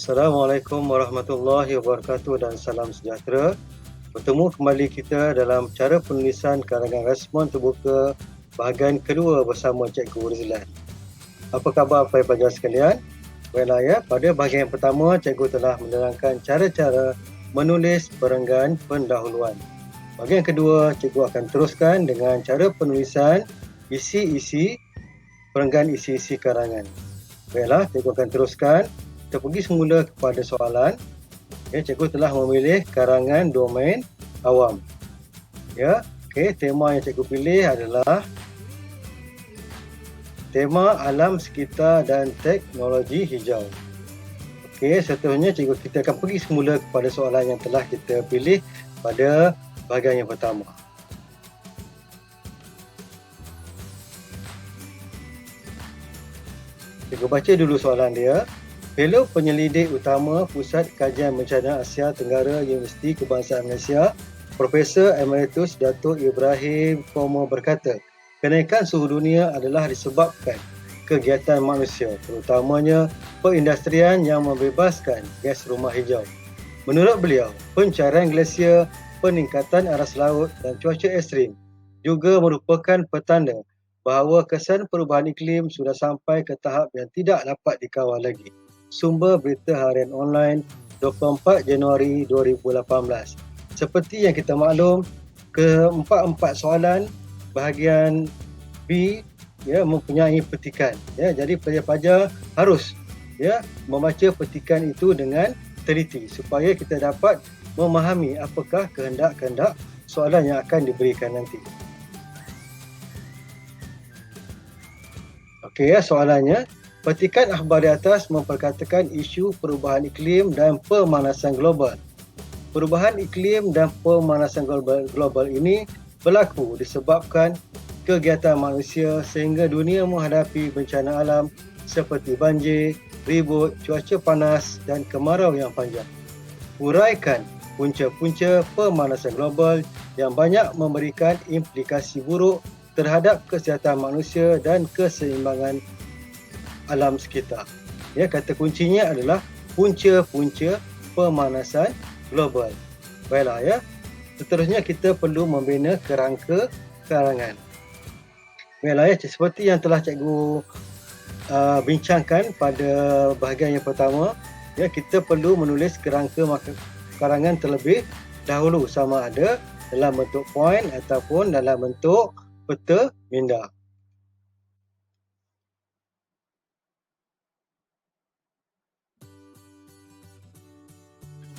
Assalamualaikum warahmatullahi wabarakatuh dan salam sejahtera. Bertemu kembali kita dalam cara penulisan karangan respon terbuka bahagian kedua bersama Cikgu Rizlan. Apa khabar para pelajar sekalian? Baiklah pada bahagian yang pertama, Cikgu telah menerangkan cara-cara menulis perenggan pendahuluan. Bahagian kedua, Cikgu akan teruskan dengan cara penulisan isi-isi perenggan isi-isi karangan. Baiklah, Cikgu akan teruskan. Kita pergi semula kepada soalan. Cikgu telah memilih karangan domain awam. Tema yang cikgu pilih adalah tema alam sekitar dan teknologi hijau. Seterusnya kita akan pergi semula kepada soalan yang telah kita pilih pada bahagian yang pertama. Cikgu baca dulu soalan dia. Fellow penyelidik utama Pusat Kajian Bencana Asia Tenggara Universiti Kebangsaan Malaysia, Profesor Emeritus Datuk Ibrahim Fomo berkata, kenaikan suhu dunia adalah disebabkan kegiatan manusia, terutamanya perindustrian yang membebaskan gas rumah hijau. Menurut beliau, pencarian glasier, peningkatan aras laut dan cuaca ekstrim juga merupakan petanda bahawa kesan perubahan iklim sudah sampai ke tahap yang tidak dapat dikawal lagi. Sumber berita harian online 24 Januari 2018. Seperti yang kita maklum, keempat-empat soalan bahagian B mempunyai petikan. Jadi pelajar-pelajar harus membaca petikan itu dengan teliti supaya kita dapat memahami apakah kehendak-kehendak soalan yang akan diberikan nanti. Soalannya, petikan akhbar di atas memperkatakan isu perubahan iklim dan pemanasan global. Perubahan iklim dan pemanasan global ini berlaku disebabkan kegiatan manusia sehingga dunia menghadapi bencana alam seperti banjir, ribut, cuaca panas dan kemarau yang panjang. Uraikan punca-punca pemanasan global yang banyak memberikan implikasi buruk terhadap kesihatan manusia dan keseimbangan alam sekitar. Kata kuncinya adalah punca-punca pemanasan global. Baiklah seterusnya kita perlu membina kerangka karangan. Baiklah seperti yang telah cikgu bincangkan pada bahagian yang pertama, kita perlu menulis kerangka karangan terlebih dahulu, sama ada dalam bentuk poin ataupun dalam bentuk peta minda.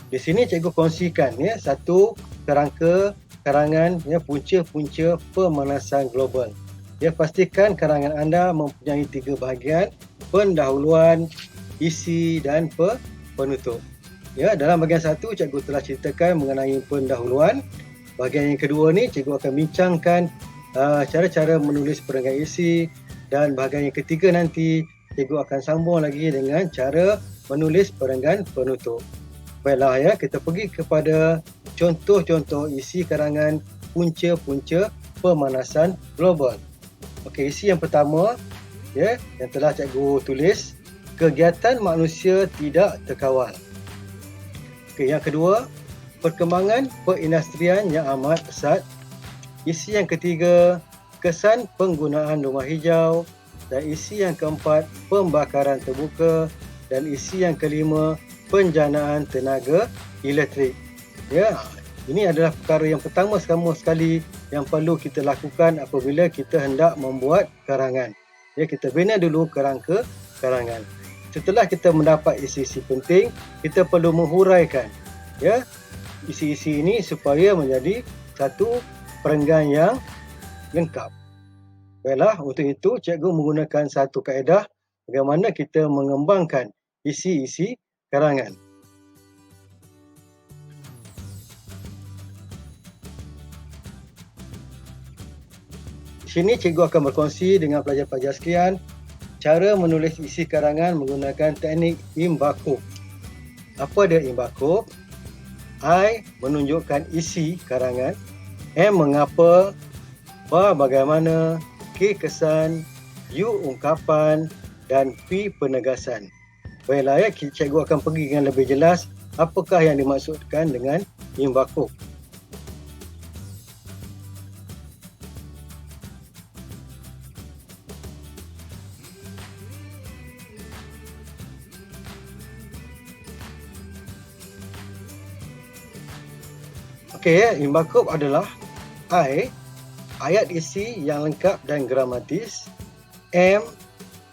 Di sini cikgu kongsikan satu kerangka karangan punca-punca pemanasan global. Pastikan karangan anda mempunyai 3 bahagian: pendahuluan, isi dan penutup. Dalam bahagian 1 cikgu telah ceritakan mengenai pendahuluan. Bahagian yang kedua ni cikgu akan bincangkan cara-cara menulis perenggan isi, dan bahagian yang ketiga nanti cikgu akan sambung lagi dengan cara menulis perenggan penutup. Baiklah kita pergi kepada contoh-contoh isi karangan punca-punca pemanasan global. Isi yang pertama yang telah cikgu tulis, kegiatan manusia tidak terkawal. Yang kedua, perkembangan perindustrian yang amat pesat. Isi yang ketiga, kesan penggunaan rumah hijau. Dan isi yang keempat, pembakaran terbuka. Dan isi yang kelima, penjanaan tenaga elektrik. Ini adalah perkara yang pertama sekali yang perlu kita lakukan apabila kita hendak membuat karangan. Kita bina dulu kerangka karangan. Setelah kita mendapat isi-isi penting, kita perlu menghuraikan isi-isi ini supaya menjadi satu perenggan yang lengkap. Baiklah, untuk itu cikgu menggunakan satu kaedah bagaimana kita mengembangkan isi-isi karangan. Di sini cikgu akan berkongsi dengan pelajar-pelajar sekalian cara menulis isi karangan menggunakan teknik imbakub. Apa dia imbakub? I menunjukkan isi karangan, M mengapa, B bagaimana, K kesan, U ungkapan dan P penegasan. Baiklah ya, cikgu akan pergi dengan lebih jelas apakah yang dimaksudkan dengan imbakuk. Okey ya, imbakuk adalah I, ayat isi yang lengkap dan gramatis. M,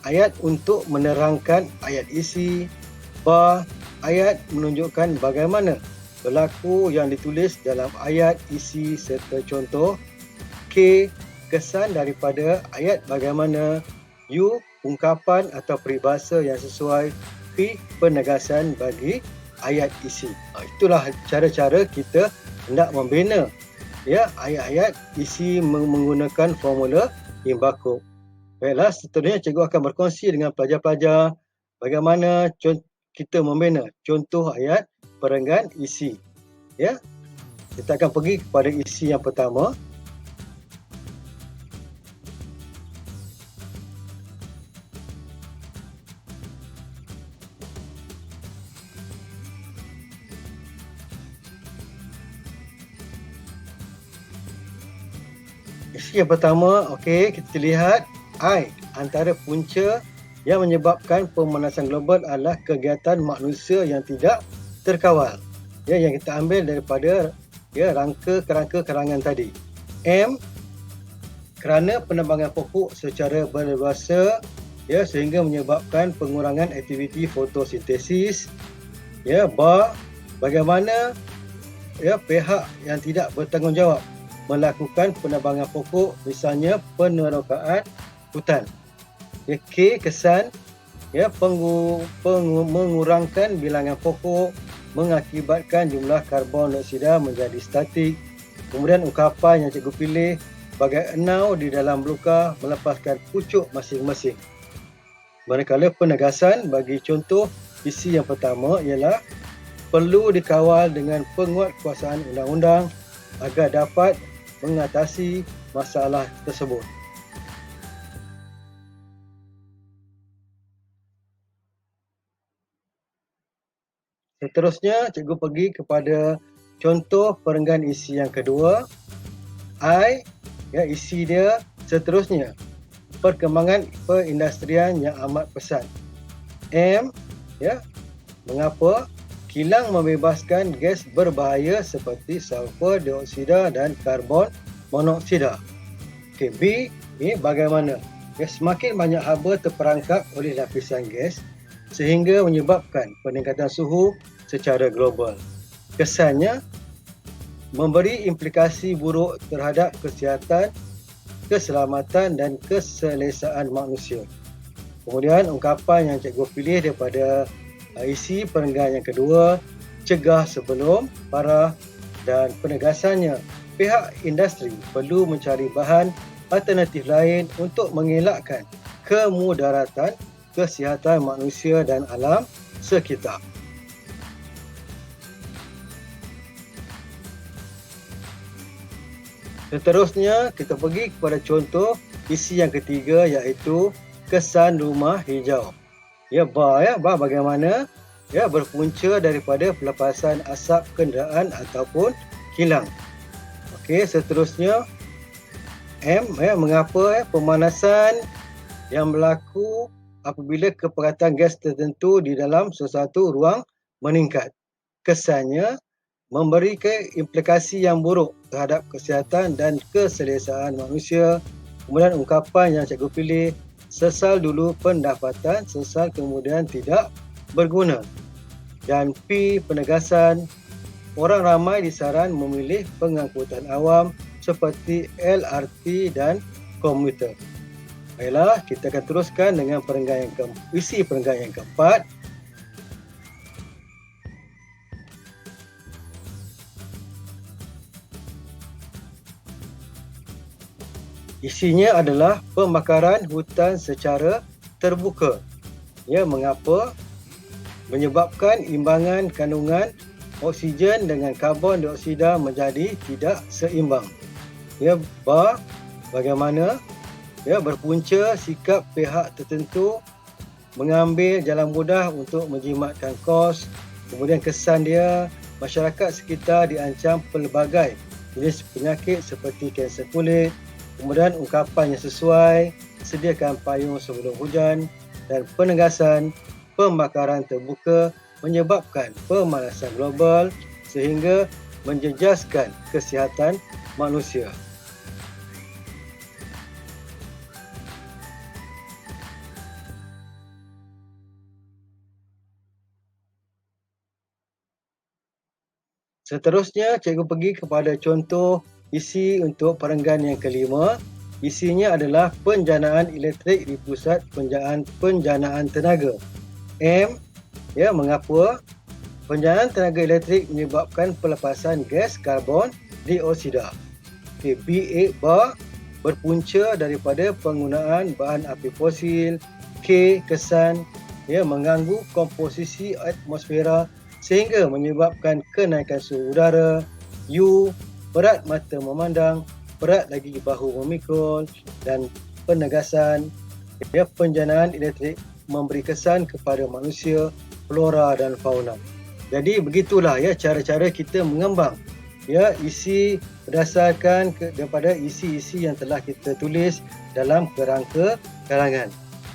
ayat untuk menerangkan ayat isi. Ba, ayat menunjukkan bagaimana berlaku yang ditulis dalam ayat isi serta contoh. K, kesan daripada ayat bagaimana. U, ungkapan atau peribahasa yang sesuai. P, penegasan bagi ayat isi. Itulah cara-cara kita hendak membina ya ayat-ayat isi menggunakan formula imbakuk. Baiklah, seterusnya cikgu akan berkongsi dengan pelajar-pelajar bagaimana kita membina contoh ayat perenggan isi. Ya, kita akan pergi kepada isi yang pertama. Isi yang pertama, okey, kita lihat I, antara punca yang menyebabkan pemanasan global adalah kegiatan manusia yang tidak terkawal. Ya, yang kita ambil daripada ya kerangka karangan tadi. M, kerana penebangan pokok secara berleluasa ya sehingga menyebabkan pengurangan aktiviti fotosintesis. Ya, ba, bagaimana ya pihak yang tidak bertanggungjawab melakukan penebangan pokok, misalnya penerokaan hutan. Ya, K, kesan ya mengurangkan bilangan pokok mengakibatkan jumlah karbon dioksida menjadi statik. Kemudian ungkapan yang cikgu pilih, bagai enau di dalam belukar melepaskan pucuk masing-masing. Manakala penegasan bagi contoh isi yang pertama ialah perlu dikawal dengan penguatkuasaan undang-undang agar dapat mengatasi masalah tersebut. Seterusnya, cikgu pergi kepada contoh perenggan isi yang kedua. I, ya isi dia seterusnya, perkembangan perindustrian yang amat pesat. M, ya mengapa kilang membebaskan gas berbahaya seperti sulfur dioksida dan karbon monoksida. Okay, B, ini bagaimana ya, semakin banyak haba terperangkap oleh lapisan gas sehingga menyebabkan peningkatan suhu secara global. Kesannya memberi implikasi buruk terhadap kesihatan, keselamatan dan keselesaan manusia. Kemudian ungkapan yang cikgu pilih daripada isi perenggan yang kedua, cegah sebelum parah, dan penegasannya pihak industri perlu mencari bahan alternatif lain untuk mengelakkan kemudaratan kesihatan manusia dan alam sekitar. Seterusnya, kita pergi kepada contoh isi yang ketiga, iaitu kesan rumah hijau. Ya, ba bagaimana ya berpunca daripada pelepasan asap kenderaan ataupun kilang. Okey, seterusnya M, ya mengapa pemanasan yang berlaku apabila keperatan gas tertentu di dalam sesuatu ruang meningkat. Kesannya memberi implikasi yang buruk terhadap kesihatan dan keselesaan manusia. Kemudian ungkapan yang cikgu pilih, sesal dulu pendapatan, sesal kemudian tidak berguna. Dan P, penegasan, orang ramai disaran memilih pengangkutan awam seperti LRT dan komuter. Baiklah, kita akan teruskan dengan isi perenggan yang keempat. Isinya adalah pembakaran hutan secara terbuka. Ya, mengapa? Menyebabkan imbangan kandungan oksigen dengan karbon dioksida menjadi tidak seimbang. Ya, bagaimana? Ya, berpunca sikap pihak tertentu mengambil jalan mudah untuk menjimatkan kos. Kemudian kesan dia, masyarakat sekitar diancam pelbagai jenis penyakit seperti kanser kulit. Kemudian ungkapan yang sesuai, sediakan payung sebelum hujan, dan penegasan pembakaran terbuka menyebabkan pemanasan global sehingga menjejaskan kesihatan manusia. Seterusnya, cikgu pergi kepada contoh isi untuk perenggan yang kelima. Isinya adalah penjanaan elektrik di pusat penjanaan tenaga. M, mengapa? Penjanaan tenaga elektrik menyebabkan pelepasan gas karbon dioksida. BA berpunca daripada penggunaan bahan api fosil. K, kesan mengganggu komposisi atmosfera sehingga menyebabkan kenaikan suhu udara. U, berat mata memandang, berat lagi bahu memikul. Dan penegasan, penjanaan elektrik memberi kesan kepada manusia, flora dan fauna. Jadi begitulah cara-cara kita mengembang isi berdasarkan daripada isi-isi yang telah kita tulis dalam kerangka karangan.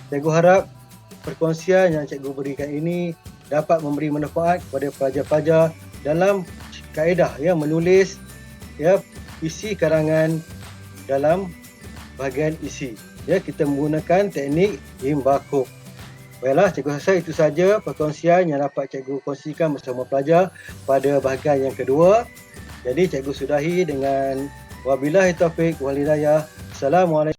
Cikgu harap perkongsian yang cikgu berikan ini dapat memberi manfaat kepada pelajar-pelajar dalam kaedah menulis isi karangan dalam bahagian isi. Kita menggunakan teknik Himbakuk. Baiklah, cikgu rasa itu saja perkongsian yang dapat cikgu kongsikan bersama pelajar pada bahagian yang kedua. Jadi cikgu sudahi dengan wabillahi taufiq wal hidayah. Assalamualaikum.